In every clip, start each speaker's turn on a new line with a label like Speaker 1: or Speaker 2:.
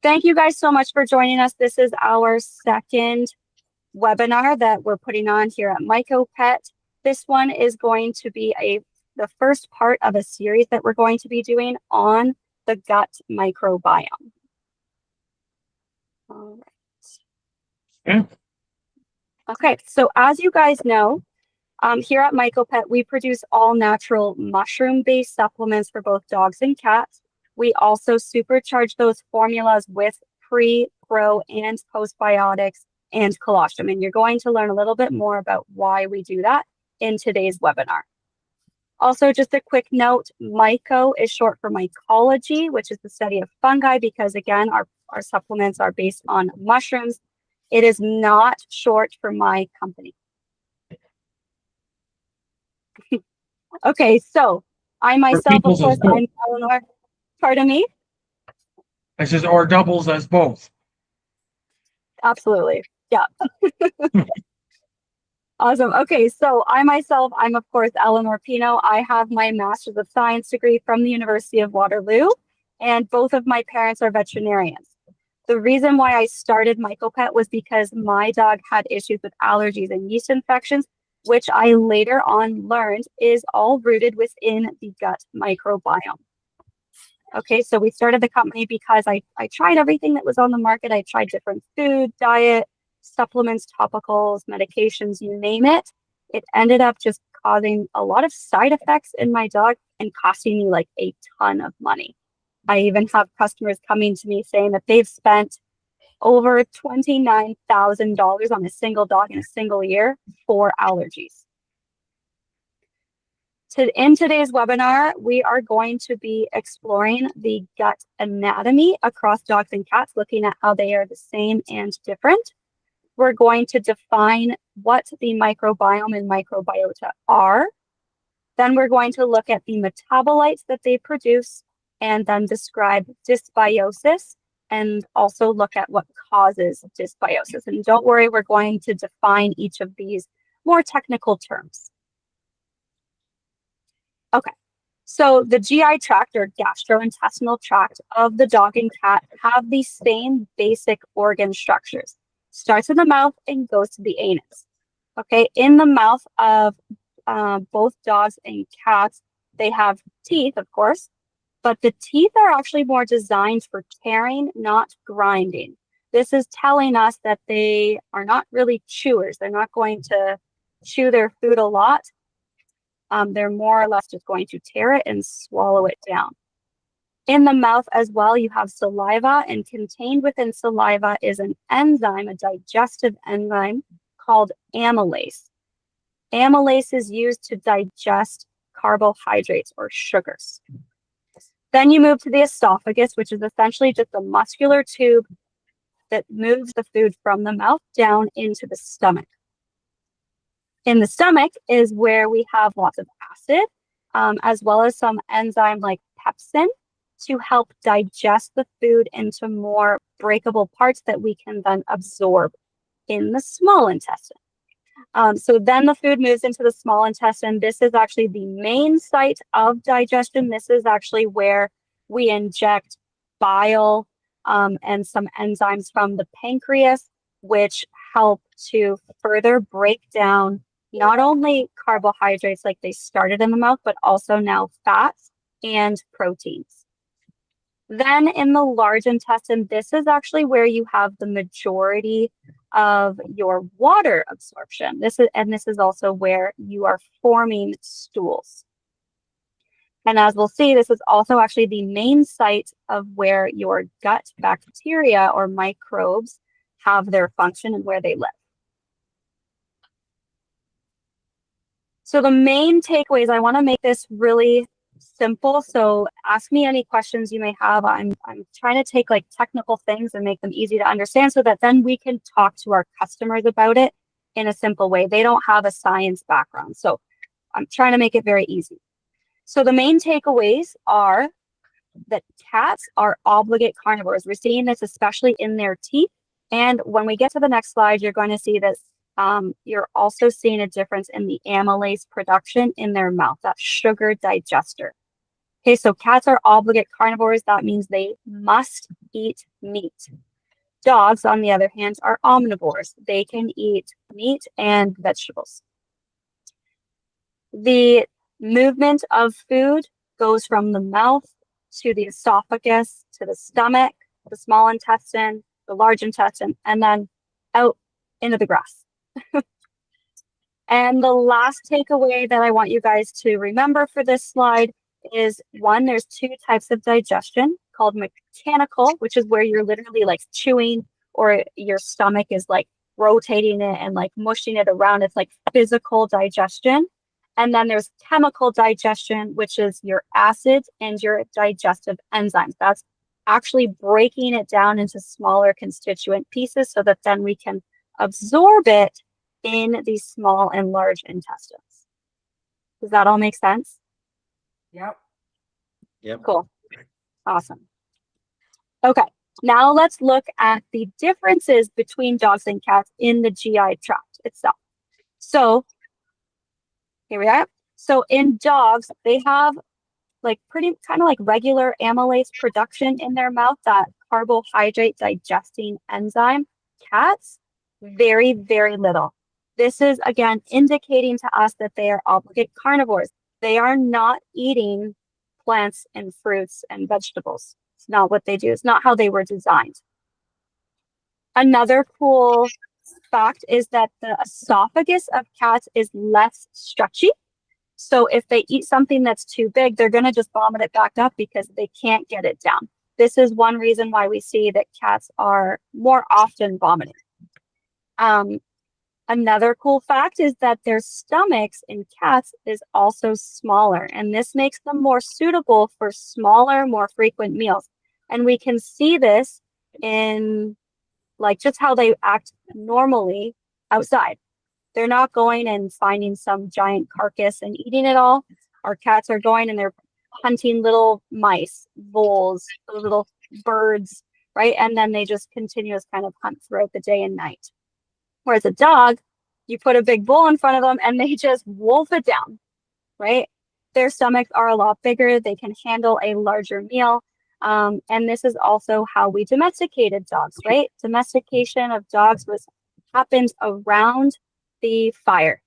Speaker 1: Thank you guys so much for joining us. This is our second webinar that we're putting on here at Myco Pet. This one is going to be the first part of a series that we're going to be doing on the gut microbiome. All right. Okay, so as you guys know, here at Myco Pet, we produce all natural mushroom-based supplements for both dogs and cats. We also supercharge those formulas with pre, pro, and postbiotics and colostrum. And you're going to learn a little bit more about why we do that in today's webinar. Also, just a quick note, myco is short for mycology, which is the study of fungi, because again, our supplements are based on mushrooms. It is not short for my company. Okay, so I myself, of course, I'm Eleanor. Pardon me?
Speaker 2: I says, or doubles as both.
Speaker 1: Absolutely. Yeah. Awesome. Okay, so I myself, I'm of course Eleanor Pineau. I have my Master's of Science degree from the University of Waterloo, and both of my parents are veterinarians. The reason why I started Myco Pet was because my dog had issues with allergies and yeast infections, which I later on learned is all rooted within the gut microbiome. Okay, so we started the company because I tried everything that was on the market. I tried different food, diet, supplements, topicals, medications, you name it. It ended up just causing a lot of side effects in my dog and costing me like a ton of money. I even have customers coming to me saying that they've spent over $29,000 on a single dog in a single year for allergies. In today's webinar, we are going to be exploring the gut anatomy across dogs and cats, looking at how they are the same and different. We're going to define what the microbiome and microbiota are. Then we're going to look at the metabolites that they produce and then describe dysbiosis and also look at what causes dysbiosis. And don't worry, we're going to define each of these more technical terms. Okay, so the GI tract or gastrointestinal tract of the dog and cat have the same basic organ structures. Starts in the mouth and goes to the anus. Okay, in the mouth of both dogs and cats, they have teeth, of course, but the teeth are actually more designed for tearing, not grinding. This is telling us that they are not really chewers. They're not going to chew their food a lot. They're more or less just going to tear it and swallow it down. In the mouth as well, you have saliva, and contained within saliva is an enzyme, a digestive enzyme called amylase. Amylase is used to digest carbohydrates or sugars. Then you move to the esophagus, which is essentially just a muscular tube that moves the food from the mouth down into the stomach. In the stomach is where we have lots of acid, as well as some enzyme like pepsin to help digest the food into more breakable parts that we can then absorb in the small intestine. So then the food moves into the small intestine. This is actually the main site of digestion. This is actually where we inject bile and some enzymes from the pancreas, which help to further break down not only carbohydrates like they started in the mouth, but also now fats and proteins. Then in the large intestine, this is actually where you have the majority of your water absorption. This is also where you are forming stools. And as we'll see, this is also actually the main site of where your gut bacteria or microbes have their function and where they live. So the main takeaways, I want to make this really simple. So ask me any questions you may have. I'm trying to take like technical things and make them easy to understand so that then we can talk to our customers about it in a simple way. They don't have a science background. So I'm trying to make it very easy. So the main takeaways are that cats are obligate carnivores. We're seeing this especially in their teeth. And when we get to the next slide, you're going to see this. You're also seeing a difference in the amylase production in their mouth, that sugar digester. Okay, so cats are obligate carnivores. That means they must eat meat. Dogs, on the other hand, are omnivores. They can eat meat and vegetables. The movement of food goes from the mouth to the esophagus, to the stomach, the small intestine, the large intestine, and then out into the grass. And the last takeaway that I want you guys to remember for this slide is one, there's two types of digestion called mechanical, which is where you're literally like chewing or your stomach is like rotating it and like mushing it around. It's like physical digestion. And then there's chemical digestion, which is your acids and your digestive enzymes. That's actually breaking it down into smaller constituent pieces so that then we can absorb it in the small and large intestines. Does that all make sense?
Speaker 3: Yep.
Speaker 4: Yep.
Speaker 1: Cool. Awesome. Okay, now let's look at the differences between dogs and cats in the GI tract itself. So here we are. So in dogs, they have like pretty kind of like regular amylase production in their mouth, that carbohydrate digesting enzyme. Cats, very, very little. This is, again, indicating to us that they are obligate carnivores. They are not eating plants and fruits and vegetables. It's not what they do. It's not how they were designed. Another cool fact is that the esophagus of cats is less stretchy. So if they eat something that's too big, they're going to just vomit it back up because they can't get it down. This is one reason why we see that cats are more often vomiting. Another cool fact is that their stomachs in cats is also smaller, and this makes them more suitable for smaller, more frequent meals. And we can see this in like just how they act normally outside. They're not going and finding some giant carcass and eating it all. Our cats are going and they're hunting little mice, voles, little birds, right? And then they just continuous kind of hunt throughout the day and night. Whereas a dog, you put a big bowl in front of them and they just wolf it down, right? Their stomachs are a lot bigger. They can handle a larger meal. And this is also how we domesticated dogs, right? Domestication of dogs happened around the fire.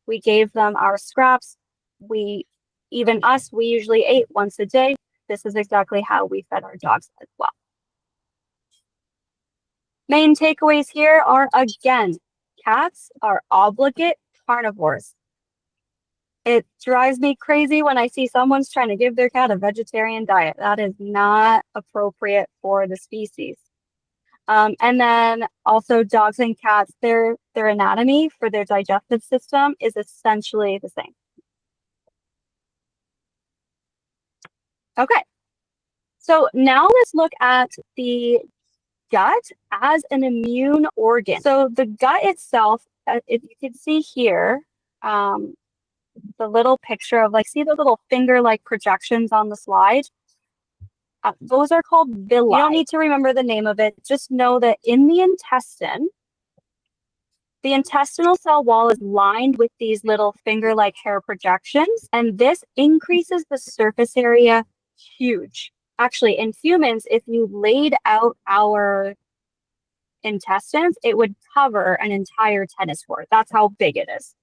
Speaker 1: We gave them our scraps. We usually ate once a day. This is exactly how we fed our dogs as well. Main takeaways here are, again, cats are obligate carnivores. It drives me crazy when I see someone's trying to give their cat a vegetarian diet. That is not appropriate for the species. And then also dogs and cats, their anatomy for their digestive system is essentially the same. Okay, so now let's look at the gut as an immune organ. So the gut itself, if you can see here, the little picture of like, see the little finger-like projections on the slide? Those are called villi. You don't need to remember the name of it. Just know that in the intestine, the intestinal cell wall is lined with these little finger-like hair projections, and this increases the surface area huge. Actually, in humans, if you laid out our intestines, it would cover an entire tennis court. That's how big it is.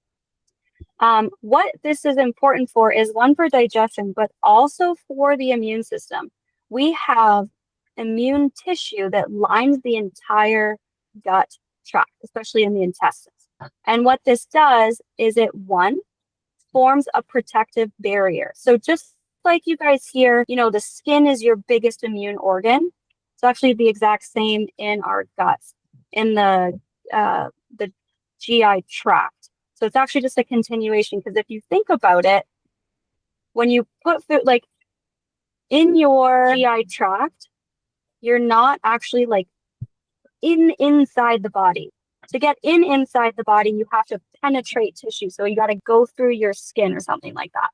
Speaker 1: What this is important for is one, for digestion, but also for the immune system. We have immune tissue that lines the entire gut tract, especially in the intestines. And what this does is it, one, forms a protective barrier. So just like you guys hear, you know, the skin is your biggest immune organ. It's actually the exact same in our guts, in the GI tract. So it's actually just a continuation, because if you think about it, when you put food like in your GI tract, you're not actually like inside the body. To get inside the body, you have to penetrate tissue. So you got to go through your skin or something like that.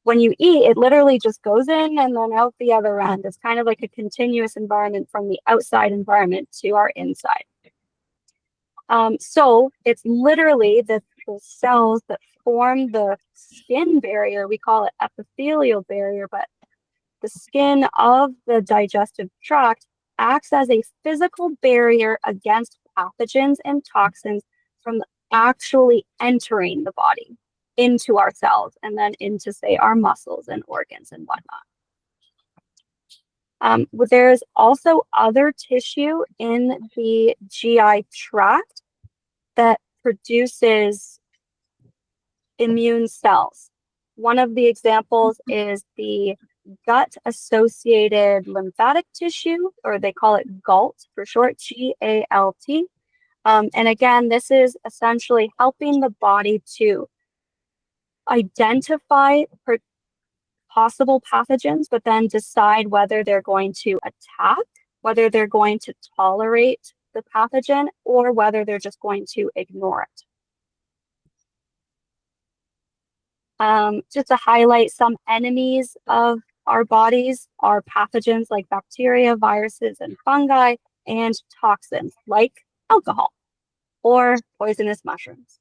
Speaker 1: When you eat, it literally just goes in and then out the other end. It's kind of like a continuous environment from the outside environment to our inside. So it's literally the cells that form the skin barrier. We call it epithelial barrier, but the skin of the digestive tract acts as a physical barrier against pathogens and toxins from actually entering the body into our cells and then into, say, our muscles and organs and whatnot. There's also other tissue in the GI tract that produces immune cells. One of the examples is the gut-associated lymphatic tissue, or they call it GALT for short, G-A-L-T. And again, this is essentially helping the body to identify possible pathogens, but then decide whether they're going to attack, whether they're going to tolerate the pathogen, or whether they're just going to ignore it. Just to highlight some enemies of our bodies are pathogens like bacteria, viruses, and fungi, and toxins like alcohol or poisonous mushrooms.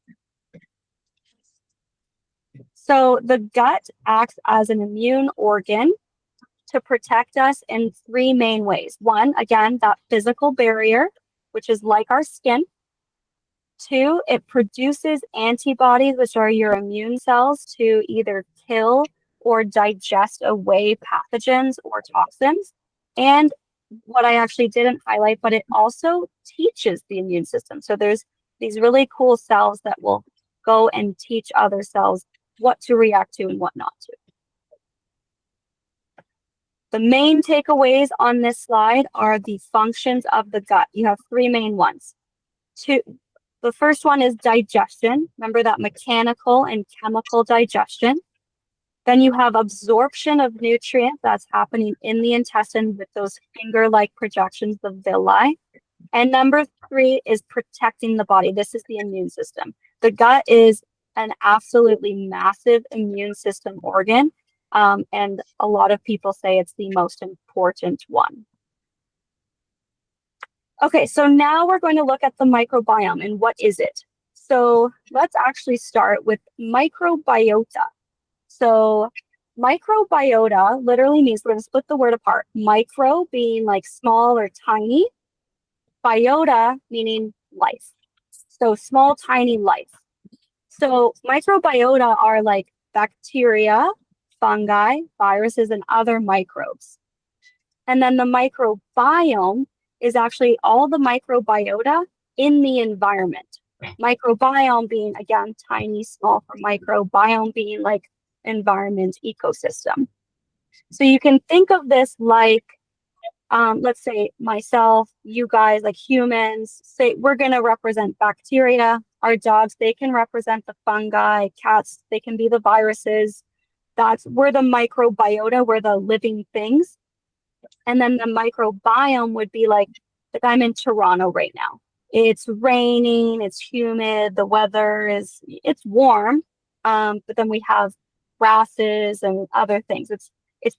Speaker 1: So the gut acts as an immune organ to protect us in three main ways. One, again, that physical barrier, which is like our skin. Two, it produces antibodies, which are your immune cells to either kill or digest away pathogens or toxins. And what I actually didn't highlight, but it also teaches the immune system. So there's these really cool cells that will go and teach other cells what to react to and what not to. The main takeaways on this slide are the functions of the gut. You have three main ones. The first one is digestion. Remember that mechanical and chemical digestion. Then you have absorption of nutrients that's happening in the intestine with those finger-like projections, the villi. And number three is protecting the body. This is the immune system. The gut is an absolutely massive immune system organ. And a lot of people say it's the most important one. Okay, so now we're going to look at the microbiome and what is it? So let's actually start with microbiota. So microbiota literally means, we're going to split the word apart. Micro being like small or tiny, biota meaning life. So small, tiny life. So microbiota are like bacteria, fungi, viruses, and other microbes. And then the microbiome is actually all the microbiota in the environment. Microbiome being, again, tiny, small for microbiome being like environment, ecosystem. So you can think of this like, let's say myself, you guys, like humans, say we're going to represent bacteria. Our dogs, they can represent the fungi. Cats, they can be the viruses. We're the microbiota, we're the living things. And then the microbiome would be like I'm in Toronto right now. It's raining, it's humid, the weather it's warm, but then we have grasses and other things. It's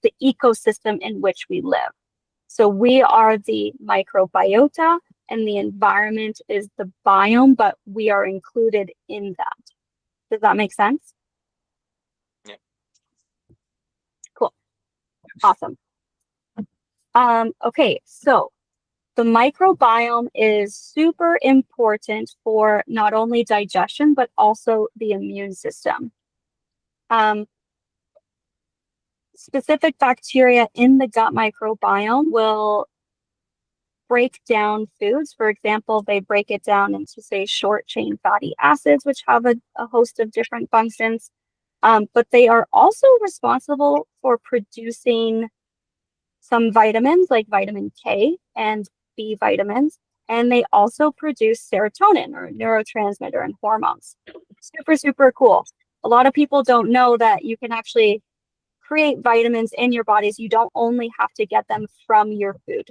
Speaker 1: the ecosystem in which we live. So we are the microbiota, and the environment is the biome, but we are included in that. Does that make sense?
Speaker 3: Yeah.
Speaker 1: Cool. Awesome. Okay, so the microbiome is super important for not only digestion, but also the immune system. Specific bacteria in the gut microbiome will break down foods. For example, they break it down into, say, short chain fatty acids, which have a host of different functions. But they are also responsible for producing some vitamins like vitamin K and B vitamins, and they also produce serotonin or neurotransmitter and hormones. Super, super cool. A lot of people don't know that you can actually create vitamins in your bodies. You don't only have to get them from your food.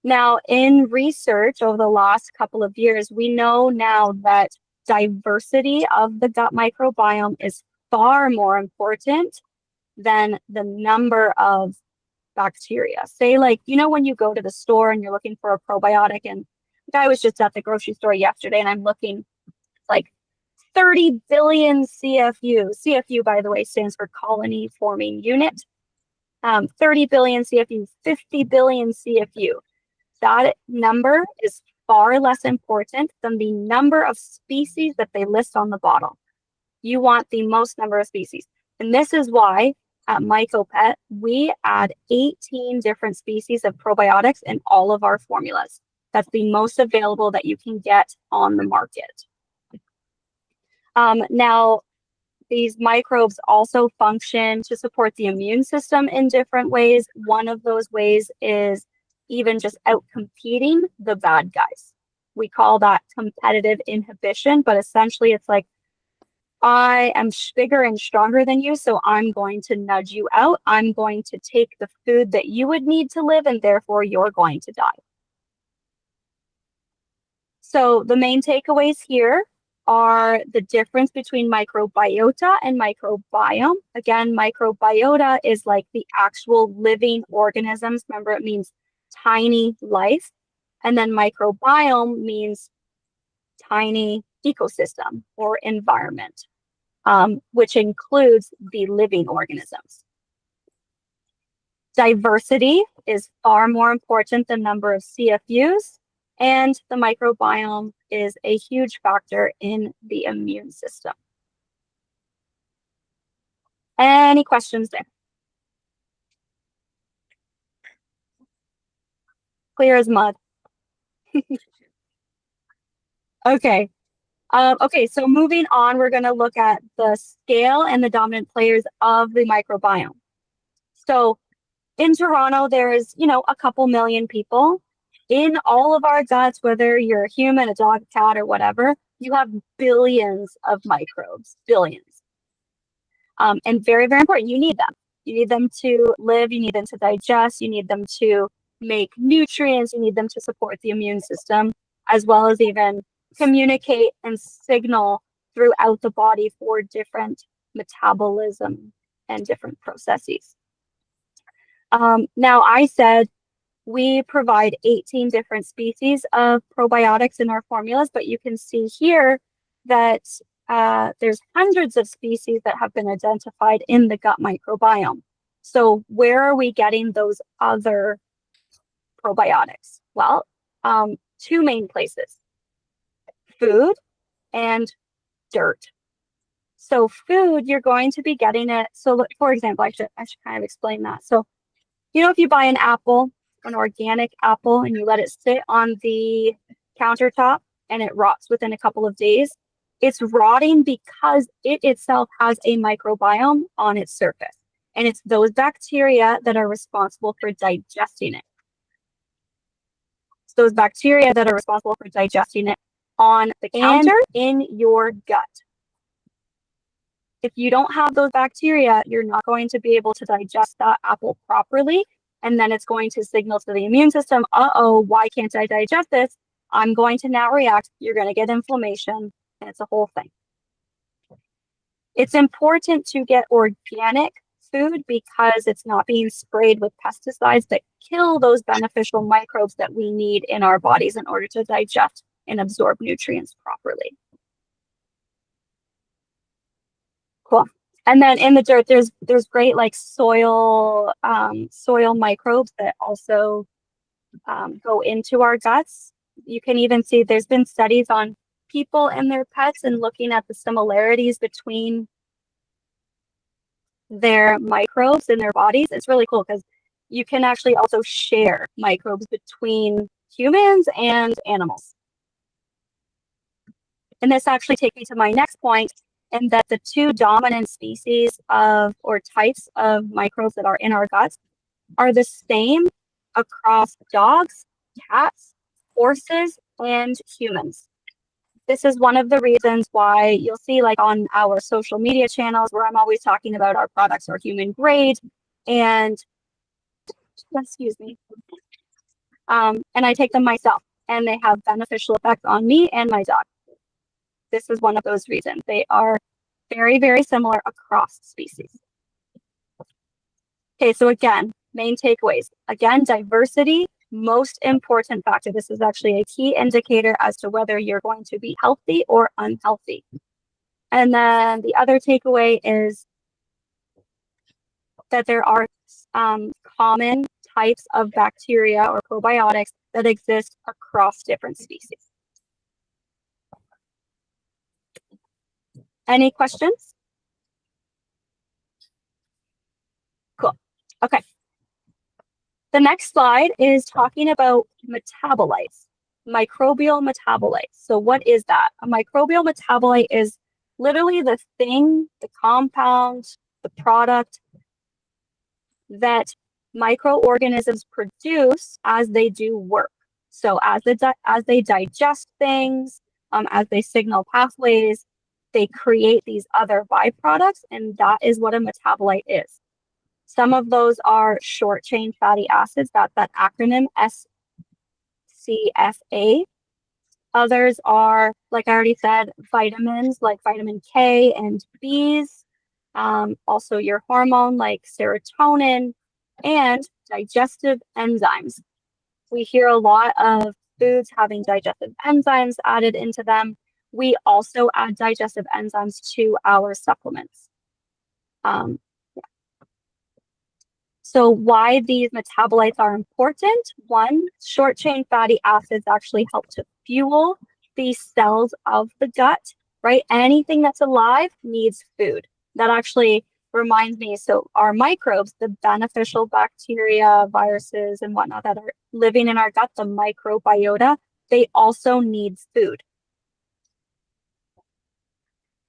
Speaker 1: Now, in research over the last couple of years, we know now that diversity of the gut microbiome is far more important than the number of bacteria. Say, like, when you go to the store and you're looking for a probiotic, and I was just at the grocery store yesterday and I'm looking like 30 billion CFU. CFU, by the way, stands for colony forming unit. 30 billion CFU, 50 billion CFU. That number is far less important than the number of species that they list on the bottle. You want the most number of species. And this is why at Myco Pet, we add 18 different species of probiotics in all of our formulas. That's the most available that you can get on the market. Now, these microbes also function to support the immune system in different ways. One of those ways is even just out-competing the bad guys. We call that competitive inhibition, but essentially it's like, I am bigger and stronger than you, so I'm going to nudge you out. I'm going to take the food that you would need to live, and therefore you're going to die. So the main takeaways here are the difference between microbiota and microbiome. Again, microbiota is like the actual living organisms. Remember, it means tiny life. And then microbiome means tiny ecosystem or environment, which includes the living organisms. Diversity is far more important than number of CFUs, and the microbiome is a huge factor in the immune system. Any questions there? Clear as mud. Okay. Okay, so moving on, we're going to look at the scale and the dominant players of the microbiome. So in Toronto, there's, a couple million people. In all of our guts, whether you're a human, a dog, a cat, or whatever, you have billions of microbes, billions. And very, very important, you need them. You need them to live, you need them to digest, you need them to make nutrients, you need them to support the immune system, as well as even communicate and signal throughout the body for different metabolism and different processes. Now, I said we provide 18 different species of probiotics in our formulas, but you can see here that there's hundreds of species that have been identified in the gut microbiome. So where are we getting those other probiotics? Well, two main places: food and dirt. So food, you're going to be getting it. So for example, I should kind of explain that. So, if you buy an apple, an organic apple, and you let it sit on the countertop and it rots within a couple of days, it's rotting because it itself has a microbiome on its surface. And it's those bacteria that are responsible for digesting it. It's those bacteria that are responsible for digesting it on the counter in your gut. If you don't have those bacteria, you're not going to be able to digest that apple properly. And then it's going to signal to the immune system, why can't I digest this? I'm going to now react. You're going to get inflammation, and it's a whole thing. It's important to get organic food because it's not being sprayed with pesticides that kill those beneficial microbes that we need in our bodies in order to digest and absorb nutrients properly. Cool. And then in the dirt, there's great like soil microbes that also go into our guts. You can even see there's been studies on people and their pets and looking at the similarities between their microbes in their bodies. It's really cool because you can actually also share microbes between humans and animals. And this actually takes me to my next point, and that the two dominant species of or types of microbes that are in our guts are the same across dogs, cats, horses, and humans. This is one of the reasons why you'll see like on our social media channels where I'm always talking about our products are human grade and excuse me. And I take them myself and they have beneficial effects on me and my dog. This is one of those reasons. They are very, very similar across species. Okay, so again, main takeaways. Again, diversity, most important factor. This is actually a key indicator as to whether you're going to be healthy or unhealthy. And then the other takeaway is that there are common types of bacteria or probiotics that exist across different species. Any questions? Cool. Okay. The next slide is talking about metabolites, microbial metabolites. So what is that? A microbial metabolite is literally the thing, the compound, the product that microorganisms produce as they do work. So as they digest things, as they signal pathways, they create these other byproducts, and that is what a metabolite is. Some of those are short chain fatty acids. That's that acronym SCFA. Others are, like I already said, vitamins like vitamin K and Bs. Also your hormone like serotonin, and digestive enzymes. We hear a lot of foods having digestive enzymes added into them. We also add digestive enzymes to our supplements. So why these metabolites are important? One, short chain fatty acids actually help to fuel these cells of the gut, right? Anything that's alive needs food. That actually reminds me, so our microbes, the beneficial bacteria, viruses, and whatnot that are living in our gut, the microbiota, they also need food.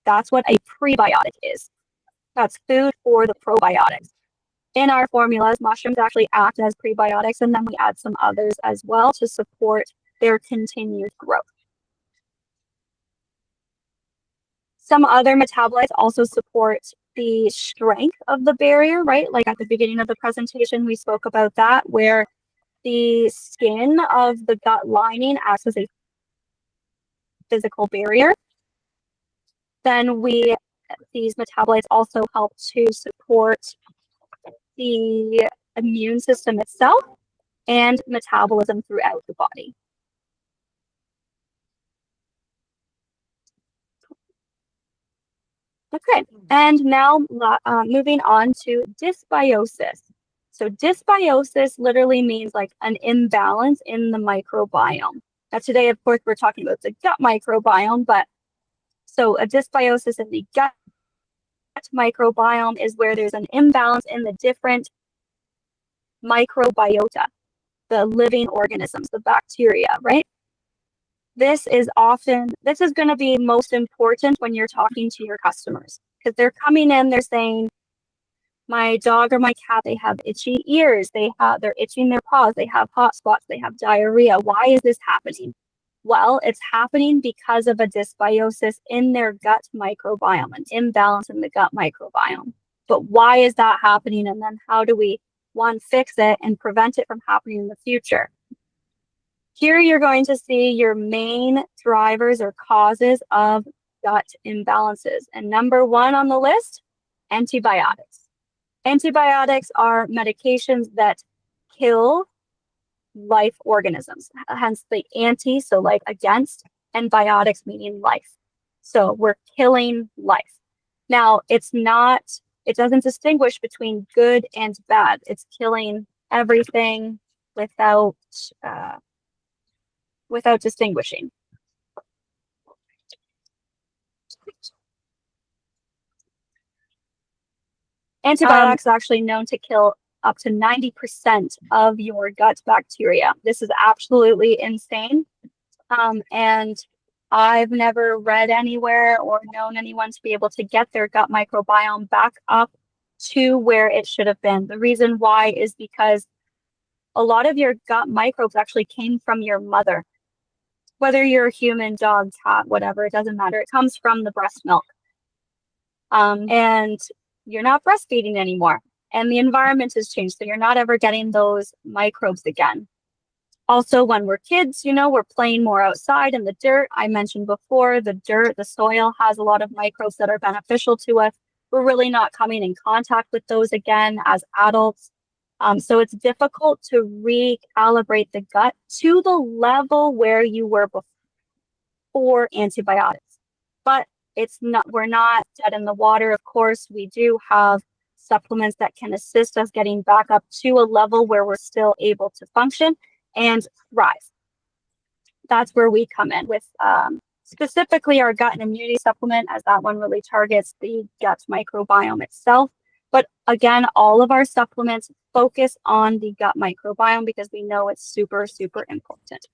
Speaker 1: That's what a prebiotic is. That's food for the probiotics. In our formulas, mushrooms actually act as prebiotics, and then we add some others as well to support their continued growth. Some other metabolites also support the strength of the barrier, right? Like at the beginning of the presentation, we spoke about that, where the skin of the gut lining acts as a physical barrier. Then these metabolites also help to support the immune system itself and metabolism throughout the body. Okay, and now moving on to dysbiosis. So dysbiosis literally means like an imbalance in the microbiome. Now today, of course, we're talking about the gut microbiome, but so a dysbiosis in the gut microbiome is where there's an imbalance in the different microbiota, the living organisms, the bacteria, right? This is going to be most important when you're talking to your customers, because they're coming in, they're saying, my dog or my cat, they have itchy ears, they're itching their paws, they have hot spots, they have diarrhea. Why is this happening? Well, it's happening because of a dysbiosis in their gut microbiome, an imbalance in the gut microbiome. But why is that happening? And then how do we, one, fix it and prevent it from happening in the future? Here you're going to see your main drivers or causes of gut imbalances. And number one on the list, antibiotics. Antibiotics are medications that kill life organisms, hence the anti, so like against, and biotics meaning life. So we're killing life. Now, it doesn't distinguish between good and bad. It's killing everything without distinguishing. Antibiotics are actually known to kill up to 90% of your gut bacteria. This is absolutely insane. And I've never read anywhere or known anyone to be able to get their gut microbiome back up to where it should have been. The reason why is because a lot of your gut microbes actually came from your mother. Whether you're a human, dog, cat, whatever, it doesn't matter. It comes from the breast milk. And you're not breastfeeding anymore. And the environment has changed, so you're not ever getting those microbes again. Also, when we're kids, we're playing more outside in the dirt. I mentioned before, the dirt, the soil has a lot of microbes that are beneficial to us. We're really not coming in contact with those again as adults. So it's difficult to recalibrate the gut to the level where you were before antibiotics. But we're not dead in the water. Of course, we do have supplements that can assist us getting back up to a level where we're still able to function and thrive. That's where we come in with specifically our gut and immunity supplement, as that one really targets the gut microbiome itself. But again, all of our supplements focus on the gut microbiome because we know it's super, super important.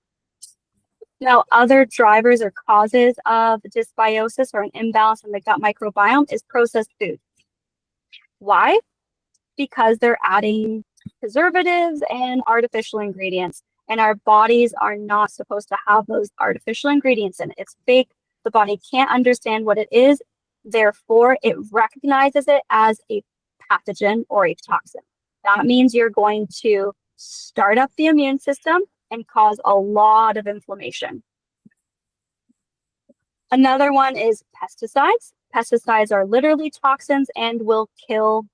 Speaker 1: Now, other drivers or causes of dysbiosis or an imbalance in the gut microbiome is processed food. Why? Because they're adding preservatives and artificial ingredients, and our bodies are not supposed to have those artificial ingredients in it. It's fake. The body can't understand what it is. Therefore, it recognizes it as a pathogen or a toxin. That means you're going to start up the immune system and cause a lot of inflammation. Another one is pesticides. Pesticides are literally toxins and will kill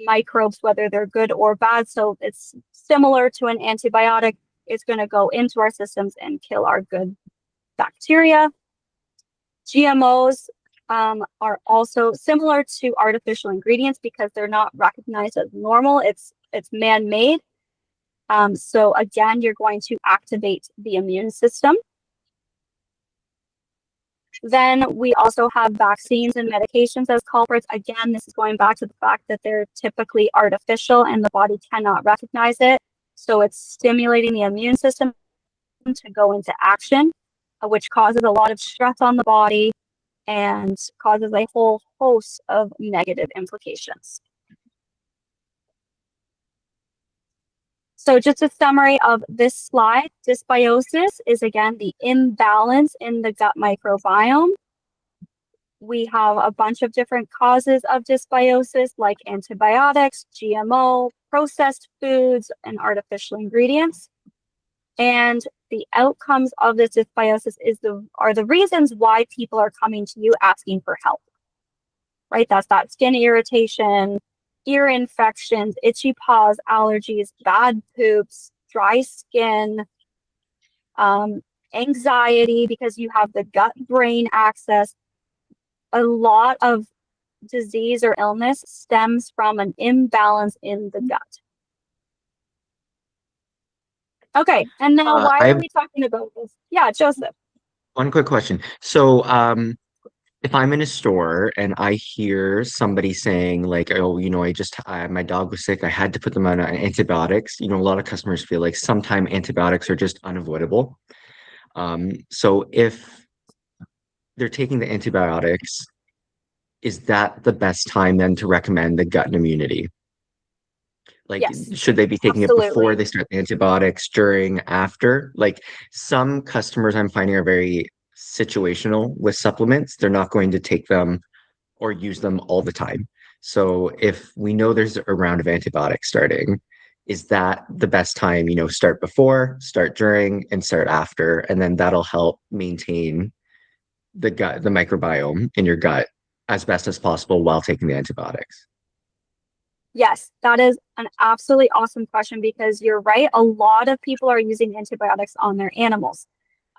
Speaker 1: microbes, whether they're good or bad. So it's similar to an antibiotic. It's going to go into our systems and kill our good bacteria. GMOs are also similar to artificial ingredients because they're not recognized as normal. It's man-made. So again, you're going to activate the immune system. Then we also have vaccines and medications as culprits. Again, this is going back to the fact that they're typically artificial and the body cannot recognize it. So it's stimulating the immune system to go into action, which causes a lot of stress on the body and causes a whole host of negative implications. So just a summary of this slide, dysbiosis is again the imbalance in the gut microbiome. We have a bunch of different causes of dysbiosis like antibiotics, GMO, processed foods, and artificial ingredients. And the outcomes of this dysbiosis are the reasons why people are coming to you asking for help, right? That's that skin irritation, ear infections, itchy paws, allergies, bad poops, dry skin, anxiety because you have the gut-brain axis. A lot of disease or illness stems from an imbalance in the gut. Okay, and now why are we talking about this? Yeah, Joseph.
Speaker 3: One quick question. So, if I'm in a store and I hear somebody saying like, oh, my dog was sick, I had to put them on antibiotics. A lot of customers feel like sometimes antibiotics are just unavoidable. So if they're taking the antibiotics, is that the best time then to recommend the gut and immunity? Like,
Speaker 1: yes,
Speaker 3: should they be taking
Speaker 1: absolutely.
Speaker 3: it before they start the antibiotics, during, after? Like some customers I'm finding are very situational with supplements. They're not going to take them or use them all the time. So if we know there's a round of antibiotics starting, is that the best time, start before, start during, and start after, and then that'll help maintain the microbiome in your gut as best as possible while taking the antibiotics?
Speaker 1: Yes, that is an absolutely awesome question because you're right. A lot of people are using antibiotics on their animals.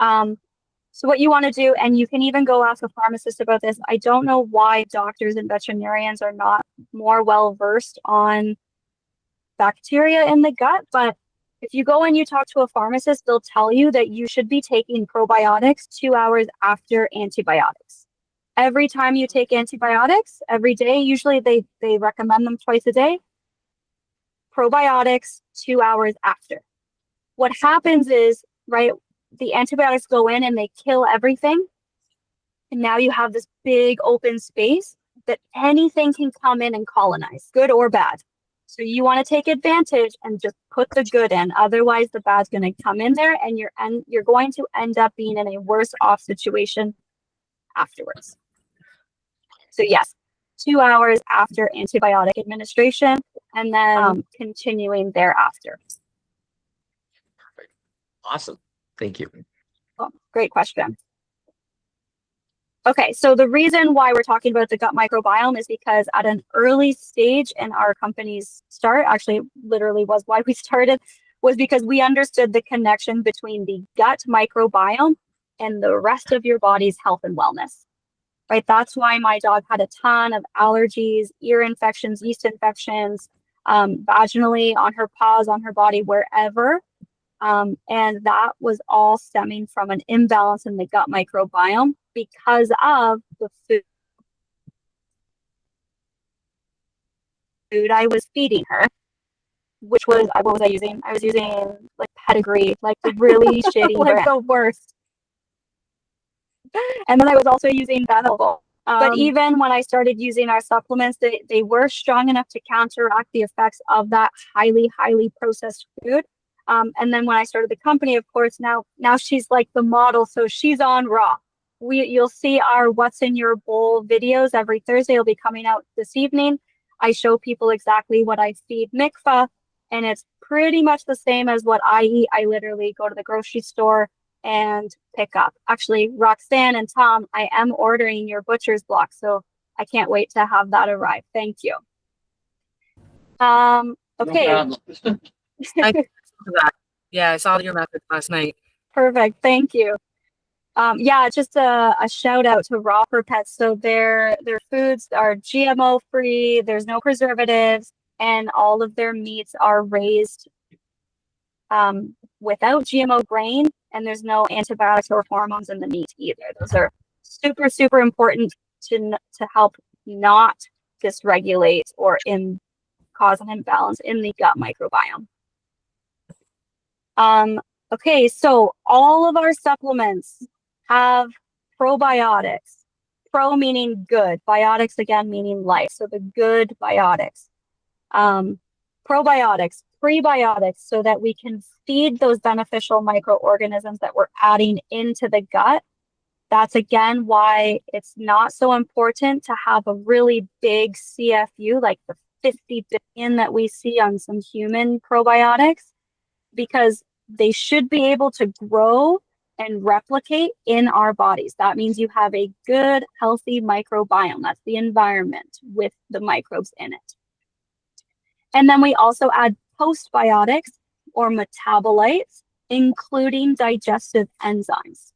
Speaker 1: So what you want to do, and you can even go ask a pharmacist about this. I don't know why doctors and veterinarians are not more well-versed on bacteria in the gut, but if you go and you talk to a pharmacist, they'll tell you that you should be taking probiotics 2 hours after antibiotics. Every time you take antibiotics, every day, usually they recommend them twice a day, probiotics 2 hours after. What happens is, right, the antibiotics go in and they kill everything. And now you have this big open space that anything can come in and colonize, good or bad. So you want to take advantage and just put the good in. Otherwise, the bad's going to come in there and you're going to end up being in a worse off situation afterwards. So yes, 2 hours after antibiotic administration and then continuing thereafter.
Speaker 3: Awesome. Thank you.
Speaker 1: Well, great question. Okay, so the reason why we're talking about the gut microbiome is because at an early stage in our company's start, actually literally was why we started, was because we understood the connection between the gut microbiome and the rest of your body's health and wellness. right? That's why my dog had a ton of allergies, ear infections, yeast infections, vaginally, on her paws, on her body, wherever. And that was all stemming from an imbalance in the gut microbiome because of the food I was feeding her, which was, what was I using? I was using like Pedigree, like the really shitty, like the worst. And then I was also using Venable. But even when I started using our supplements, they were strong enough to counteract the effects of that highly, highly processed food. And then when I started the company, of course, now she's like the model. So she's on raw. You'll see our What's in Your Bowl videos every Thursday. It'll be coming out this evening. I show people exactly what I feed Mikva, and it's pretty much the same as what I eat. I literally go to the grocery store and pick up. Actually, Roxanne and Tom, I am ordering your butcher's block, so I can't wait to have that arrive. Thank you. Okay.
Speaker 2: No
Speaker 4: Yeah, I saw your message last night.
Speaker 1: Perfect. Thank you. Yeah, just a shout out to Raw for Pets. So their foods are GMO free. There's no preservatives, and all of their meats are raised without GMO grain, and there's no antibiotics or hormones in the meat either. Those are super, super important to help not dysregulate or cause an imbalance in the gut microbiome. Okay, so all of our supplements have probiotics. Pro meaning good, biotics again meaning life. So the good biotics. Probiotics, prebiotics, so that we can feed those beneficial microorganisms that we're adding into the gut. That's again why it's not so important to have a really big CFU like the 50 billion that we see on some human probiotics, because they should be able to grow and replicate in our bodies. That means you have a good, healthy microbiome. That's the environment with the microbes in it. And then we also add postbiotics or metabolites, including digestive enzymes.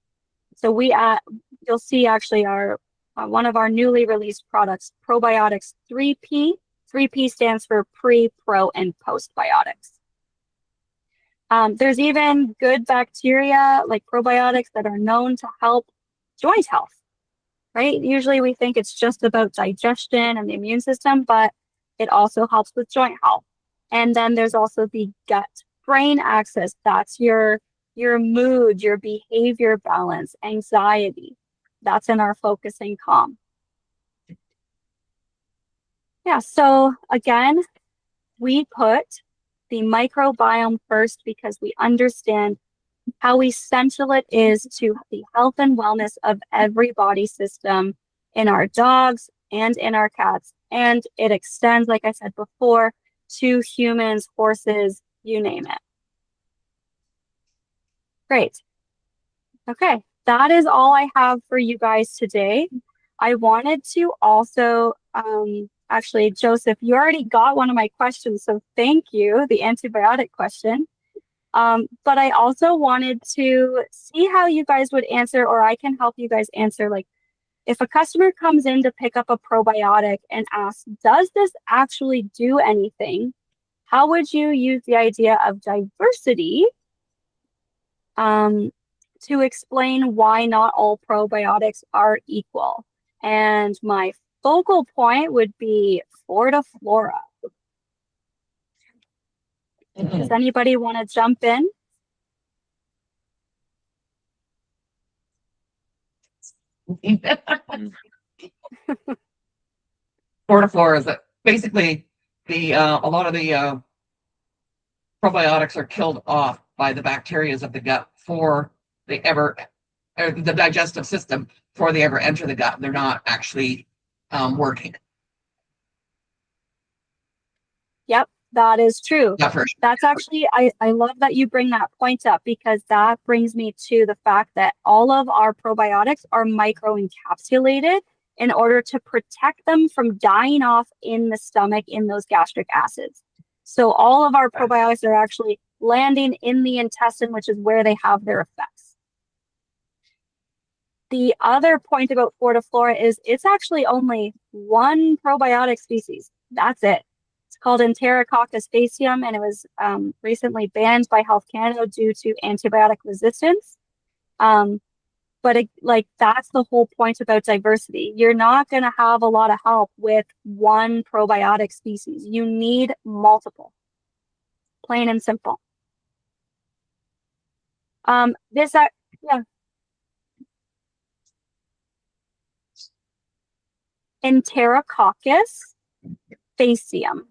Speaker 1: So we add, you'll see actually our one of our newly released products, Probiotics 3P. 3P stands for pre, pro, and postbiotics. There's even good bacteria like probiotics that are known to help joint health, right? Usually we think it's just about digestion and the immune system, but it also helps with joint health. And then there's also the gut-brain axis. That's your mood, your behavior balance, anxiety. That's in our Focus and Calm. Yeah, so again, we put the microbiome first because we understand how essential it is to the health and wellness of every body system in our dogs and in our cats. And it extends, like I said before, to humans, horses, you name it. Great. Okay, that is all I have for you guys today. I wanted to also, actually, Joseph, you already got one of my questions, so thank you, the antibiotic question. But I also wanted to see how you guys would answer, or I can help you guys answer, like, if a customer comes in to pick up a probiotic and asks, does this actually do anything? How would you use the idea of diversity to explain why not all probiotics are equal? And my focal point would be Flora. Does anybody want to jump in?
Speaker 5: Flora is that basically a lot of the probiotics are killed off by the bacteria of the gut before they ever, or the digestive system before they ever enter the gut. They're not actually working.
Speaker 1: Yep, that is true.
Speaker 5: Not for sure.
Speaker 1: That's actually, I love that you bring that point up, because that brings me to the fact that all of our probiotics are microencapsulated in order to protect them from dying off in the stomach in those gastric acids. So all of our probiotics are actually landing in the intestine, which is where they have their effects. The other point about Fortiflora is it's actually only one probiotic species. That's it. It's called Enterococcus faecium, and it was recently banned by Health Canada due to antibiotic resistance. But that's the whole point about diversity. You're not going to have a lot of help with one probiotic species. You need multiple, plain and simple. Yeah. Enterococcus faecium.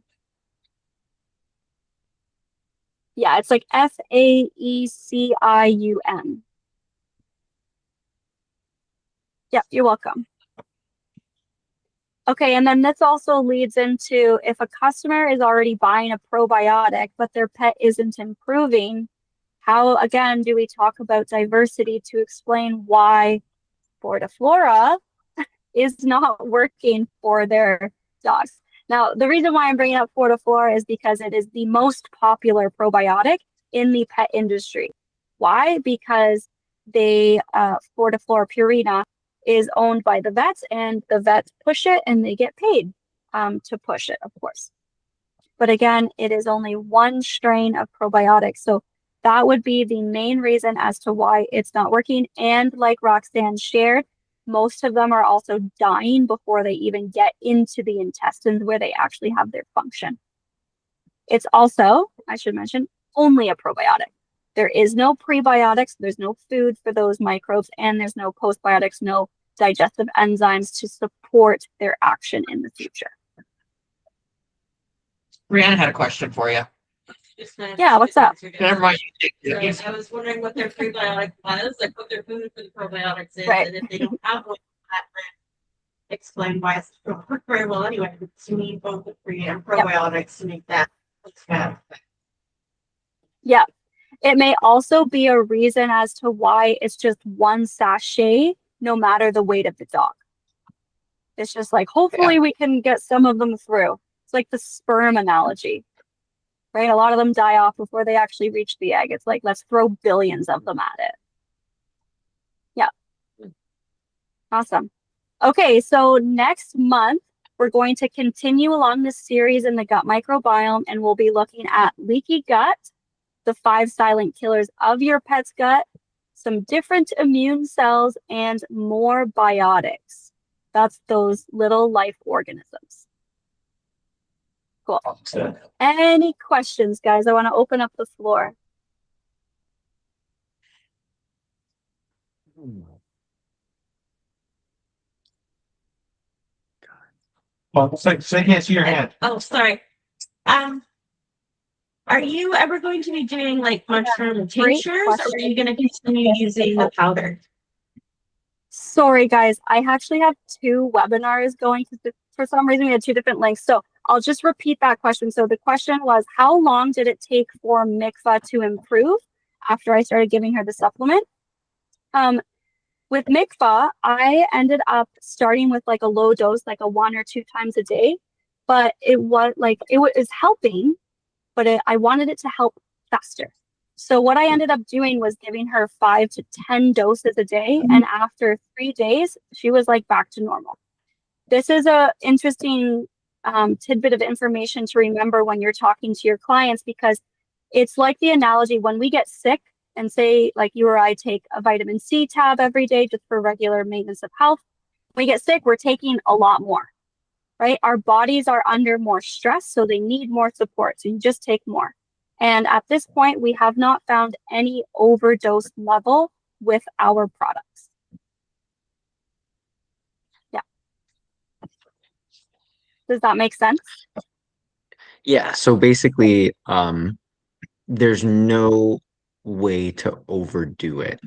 Speaker 1: Yeah, it's like Faecium. Yeah, you're welcome. Okay, and then this also leads into if a customer is already buying a probiotic, but their pet isn't improving, how, again, do we talk about diversity to explain why Fortiflora is not working for their dogs? Now, the reason why I'm bringing up Fortiflora is because it is the most popular probiotic in the pet industry. Why? Because Fortiflora Purina is owned by the vets, and the vets push it and they get paid to push it, of course. But again, it is only one strain of probiotics. So that would be the main reason as to why it's not working. And like Roxanne shared, most of them are also dying before they even get into the intestines where they actually have their function. It's also, I should mention, only a probiotic. There is no prebiotics, there's no food for those microbes, and there's no postbiotics, no digestive enzymes to support their action in the future.
Speaker 5: Brianna had a question for you.
Speaker 1: Yeah, what's up?
Speaker 5: Never mind.
Speaker 6: I was wondering what their prebiotic was, like what their food for the probiotics is,
Speaker 1: Right.
Speaker 6: and if they don't have one, that might explain why it's not work very well anyway. Because you need both the pre and probiotics to make that bad.
Speaker 1: Yeah. It may also be a reason as to why it's just one sachet, no matter the weight of the dog. It's just like, hopefully we can get some of them through. It's like the sperm analogy, right? A lot of them die off before they actually reach the egg. It's like, let's throw billions of them at it. Yeah. Awesome. Okay, so next month, we're going to continue along this series in the gut microbiome, and we'll be looking at leaky gut, the 5 silent killers of your pet's gut, some different immune cells, and more biotics. That's those little life organisms. Cool. Any questions, guys? I want to open up the floor.
Speaker 2: Well, say yes, your hand.
Speaker 6: Oh, sorry. Are you ever going to be doing like mushroom tinctures, or are you going to continue using the powder?
Speaker 1: Sorry, guys. I actually have 2 webinars going to, for some reason, we had 2 different links. So I'll just repeat that question. So the question was, how long did it take for Mikva to improve after I started giving her the supplement? With Mikva, I ended up starting with like a low dose, like a 1 or 2 times a day, but it was helping, but I wanted it to help faster. So what I ended up doing was giving her 5 to 10 doses a day. And after 3 days, she was like back to normal. This is a interesting tidbit of information to remember when you're talking to your clients, because it's like the analogy when we get sick and say like you or I take a vitamin C tab every day just for regular maintenance of health. When we get sick, we're taking a lot more, right? Our bodies are under more stress, so they need more support. So you just take more. And at this point, we have not found any overdose level with our products. Yeah. Does that make sense?
Speaker 3: Yeah, so basically, there's no way to overdo it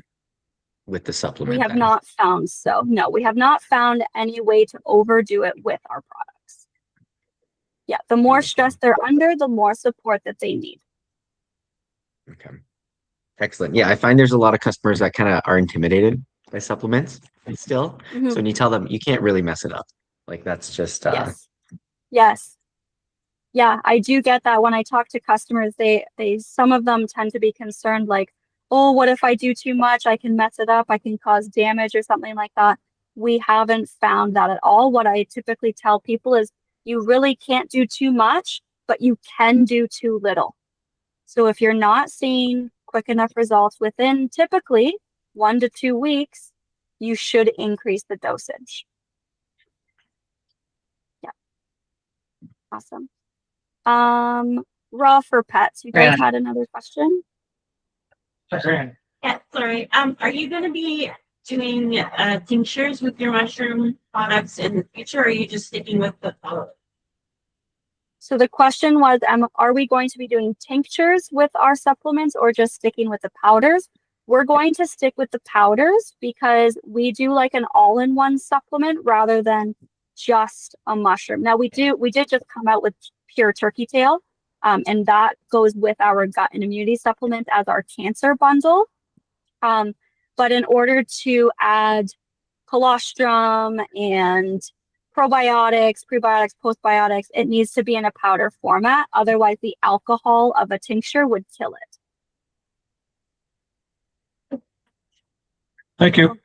Speaker 3: with the supplement.
Speaker 1: We have not found so. No, we have not found any way to overdo it with our products. Yeah, the more stress they're under, the more support that they need.
Speaker 3: Okay. Excellent. Yeah, I find there's a lot of customers that kind of are intimidated by supplements still. So when you tell them you can't really mess it up, like that's just
Speaker 1: Yes. Yeah, I do get that when I talk to customers, some of them tend to be concerned like, oh, what if I do too much? I can mess it up. I can cause damage or something like that. We haven't found that at all. What I typically tell people is you really can't do too much, but you can do too little. So if you're not seeing quick enough results within typically 1 to 2 weeks, you should increase the dosage. Yeah. Awesome. Raw for pets. You guys had another question?
Speaker 6: Yeah, sorry. Are you going to be doing tinctures with your mushroom products in the future, or are you just sticking with the powder?
Speaker 1: So the question was, are we going to be doing tinctures with our supplements or just sticking with the powders? We're going to stick with the powders because we do like an all-in-one supplement rather than just a mushroom. Now we did just come out with pure turkey tail, and that goes with our gut and immunity supplement as our cancer bundle. But in order to add colostrum and probiotics, prebiotics, postbiotics, it needs to be in a powder format. Otherwise, the alcohol of a tincture would kill it.
Speaker 2: Thank you.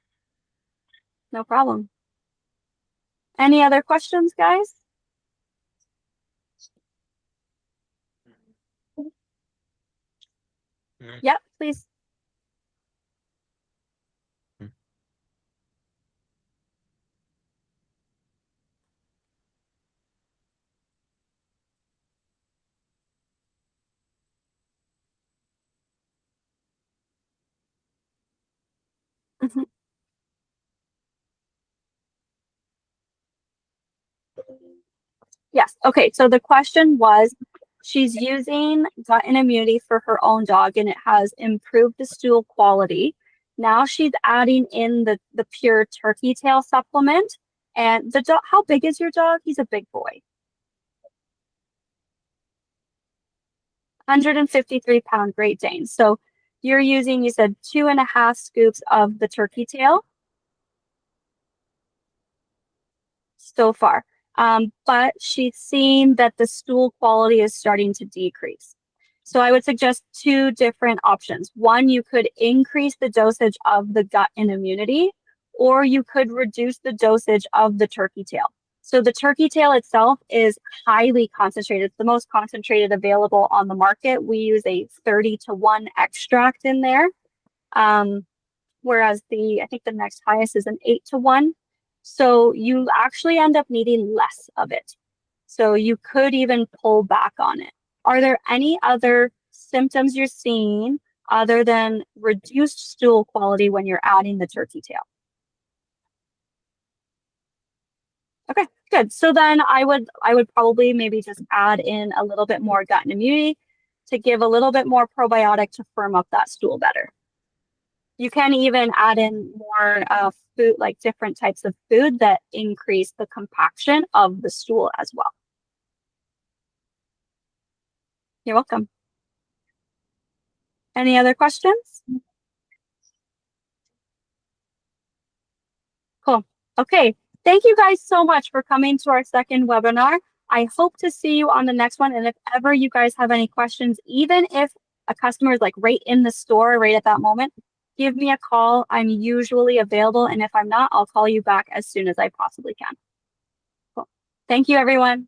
Speaker 1: No problem. Any other questions, guys? Yep, please. Mhm. Yes. Okay. So the question was, she's using gut and immunity for her own dog, and it has improved the stool quality. Now she's adding in the pure turkey tail supplement. And the dog, how big is your dog? He's a big boy. 153-pound Great Dane. So you're using, you said 2.5 scoops of the turkey tail so far. But she's seen that the stool quality is starting to decrease. So I would suggest 2 different options. One, you could increase the dosage of the gut and immunity, or you could reduce the dosage of the turkey tail. So the turkey tail itself is highly concentrated. It's the most concentrated available on the market. We use a 30-to-1 extract in there. Whereas I think the next highest is an 8-to-1. So you actually end up needing less of it. So you could even pull back on it. Are there any other symptoms you're seeing other than reduced stool quality when you're adding the turkey tail? Okay, good. So then I would probably maybe just add in a little bit more gut and immunity to give a little bit more probiotic to firm up that stool better. You can even add in more food, like different types of food that increase the compaction of the stool as well. You're welcome. Any other questions? Cool. Okay. Thank you guys so much for coming to our second webinar. I hope to see you on the next one. And if ever you guys have any questions, even if a customer is like right in the store right at that moment, give me a call. I'm usually available. And if I'm not, I'll call you back as soon as I possibly can. Cool. Thank you, everyone.